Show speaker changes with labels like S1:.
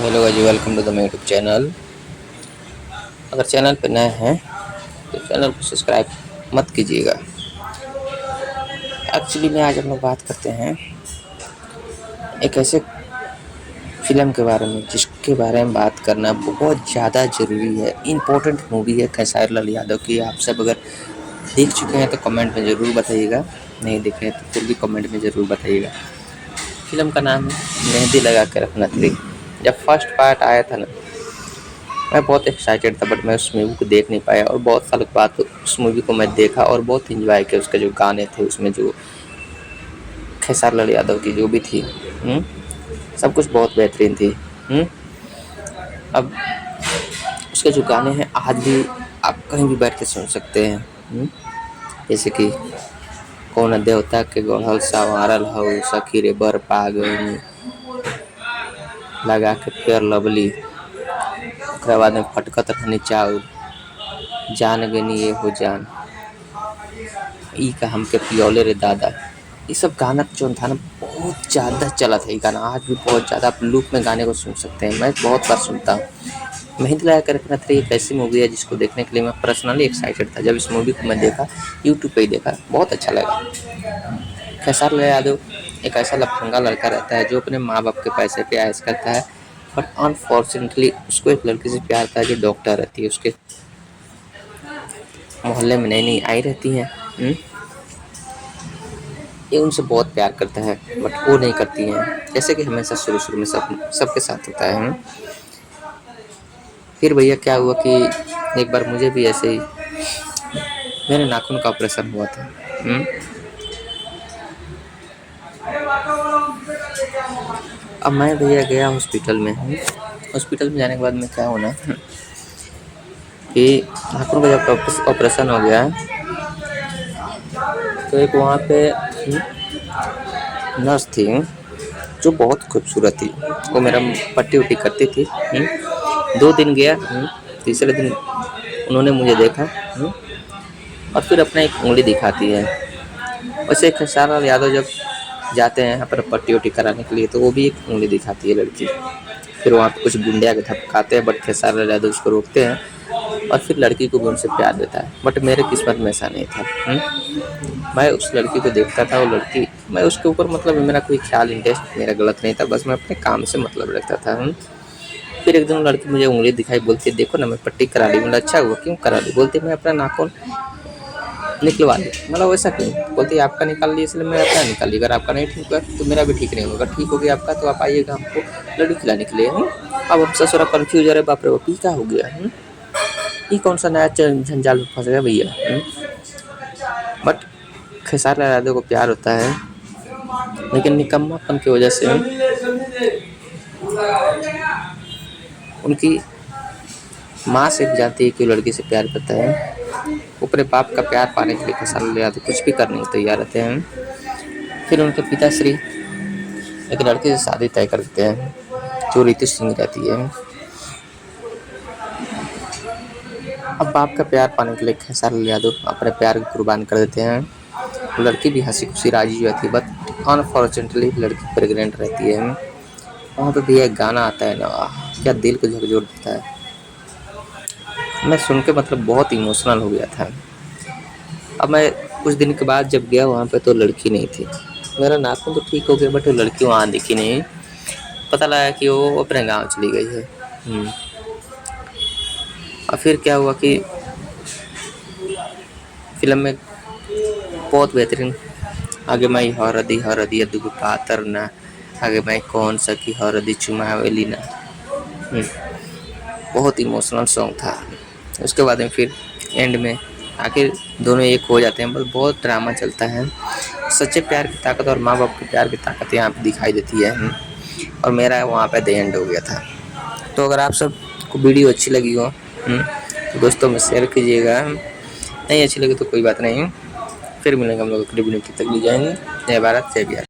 S1: Hello जी, welcome to the my YouTube channel. अगर channel पर नए हैं तो चैनल को सब्सक्राइब मत कीजिएगा। एक्चुअली में आज हम लोग बात करते हैं एक ऐसे फिल्म के बारे में जिसके बारे में बात करना बहुत ज़्यादा ज़रूरी है। इम्पोर्टेंट मूवी है खेसारी लाल यादव की। आप सब अगर देख चुके हैं तो कमेंट में ज़रूर बताइएगा, नहीं देखे हैं तो फिर भी कमेंट में ज़रूर बताइएगा। फिल्म का नाम है मेहंदी लगा के रखना 3। जब फर्स्ट पार्ट आया था ना, मैं बहुत एक्साइटेड था, बट मैं उस मूवी को देख नहीं पाया। और बहुत सालों के बाद उस मूवी को मैं देखा और बहुत एंजॉय किया। उसके जो गाने थे, उसमें जो खेसारी लाल यादव की जो भी थी, सब कुछ बहुत बेहतरीन थी। अब उसके जो गाने हैं आज भी आप कहीं भी बैठ के सुन सकते हैं। जैसे कि कौन देवता के गढ़ल संवारल हो, सखी रे बर पागल, लगा के फेयर लवली, ओकरा बाद में फटकत रहनी चाउर, जान गनी ये हो जान, ई का हमके पियोले रे दादा। ये सब गाना जो था ना, बहुत ज़्यादा चला था। ये गाना आज भी बहुत ज़्यादा आप लूप में गाने को सुन सकते हैं। मैं बहुत बार सुनता हूँ। मेहंदी लगा के रखना 3 एक ऐसी मूवी है जिसको देखने के लिए मैं पर्सनली एक्साइटेड था। जब इस मूवी को मैं देखा, यूट्यूब पे ही देखा, बहुत अच्छा लगा। खेसारी लाल यादव एक ऐसा लफंगा लड़का रहता है जो अपने माँ बाप के पैसे पे ऐश करता है, बट अनफॉर्चुनेटली उसको एक लड़की से प्यार था जो डॉक्टर रहती है। उसके मोहल्ले में नई नई आई रहती हैं। ये उनसे बहुत प्यार करता है, बट वो नहीं करती हैं, जैसे कि हमेशा शुरू शुरू में सबके साथ होता है। फिर भैया क्या हुआ कि एक बार मुझे भी ऐसे ही मेरे नाखून का ऑपरेशन हुआ था। अब मैं भैया गया हॉस्पिटल में। हॉस्पिटल में जाने के बाद में क्या होना कि नाखून का जब ऑपरेशन हो गया तो एक वहाँ पे नर्स थी जो बहुत खूबसूरत थी। वो मेरा पट्टी उट्टी करती थी। 2 दिन गया, तीसरे दिन उन्होंने मुझे देखा और फिर अपना एक उंगली दिखाती है। वैसे खेसारी लाल यादव जब जाते हैं यहाँ पर पट्टी उट्टी कराने के लिए तो वो भी एक उंगली दिखाती है लड़की। फिर वहाँ पे कुछ गुंडे आके धमकाते हैं, बट खेसारी लाल यादव उसको रोकते हैं और फिर लड़की को भी उनसे प्यार देता है। बट मेरे किस्मत में ऐसा नहीं था। मैं उस लड़की को देखता था, वो लड़की, मैं उसके ऊपर मतलब मेरा कोई ख्याल इंटरेस्ट मेरा गलत नहीं था, बस मैं अपने काम से मतलब रखता था। फिर एक दिन लड़की मुझे उंगली दिखाई, बोलती देखो ना मैं पट्टी करा ली। मतलब अच्छा हुआ, क्यों करा ली? बोलती मैं अपना नाखून निकलवा ली। मतलब वैसा क्यों? बोलती आपका निकाल ली इसलिए मैं अपना निकाल ली। अगर आपका नहीं ठीक हुआ तो मेरा भी ठीक नहीं होगा। ठीक हो गया आपका तो आप आइएगा हमको लड्डू खिलाने के लिए। अब हम ससुरा कन्फ्यूज हो रहे, बाप रे बाप ये क्या हो गया? ये कौन सा नया झंझाल में फंस गया भैया? बट खेसारी लाल यादव को प्यार होता है, लेकिन निकम्मापन की वजह से उनकी माँ से जानती है कि वो लड़की से प्यार करता है। अपने बाप का प्यार पाने के लिए खेसारी लाल यादव कुछ भी करने को तैयार रहते हैं। फिर उनके पिताश्री एक लड़के से शादी तय कर देते हैं जो रीतू सिंह रहती है। अब बाप का प्यार पाने के लिए खेसारी लाल यादव अपने प्यार को कुर्बान कर देते हैं। लड़की भी हंसी खुशी राजी रहती है, बट अनफॉर्चुनेटली लड़की प्रेग्नेंट रहती है। वहाँ पे भी एक गाना आता है ना, क्या दिल को झकझोर देता है। मैं सुन के मतलब बहुत इमोशनल हो गया था। अब मैं कुछ दिन के बाद जब गया वहाँ पे तो लड़की नहीं थी। मेरा नाखून तो ठीक हो गया, बट वो लड़की वहाँ दिखी नहीं। पता लगा कि वो अपने गांव चली गई है। और फिर क्या हुआ कि फिल्म में बहुत बेहतरीन आगे मैं हरदी दुगो पातर ना, आगे मैं कौन सकी हरदी चुमावेली ना, बहुत इमोशनल सॉन्ग था। उसके बाद में फिर एंड में आखिर दोनों एक हो जाते हैं, बस बहुत ड्रामा चलता है। सच्चे प्यार की ताकत और माँ बाप के प्यार की ताकत यहाँ पे दिखाई देती है। और मेरा वहाँ पे द एंड हो गया था। तो अगर आप सबको वीडियो अच्छी लगी हो तो दोस्तों में शेयर कीजिएगा, नहीं अच्छी लगी तो कोई बात नहीं, फिर मिलेंगे हम लोग अगली वीडियो की तक। जय हिंद, जय भारत, जय बिहार।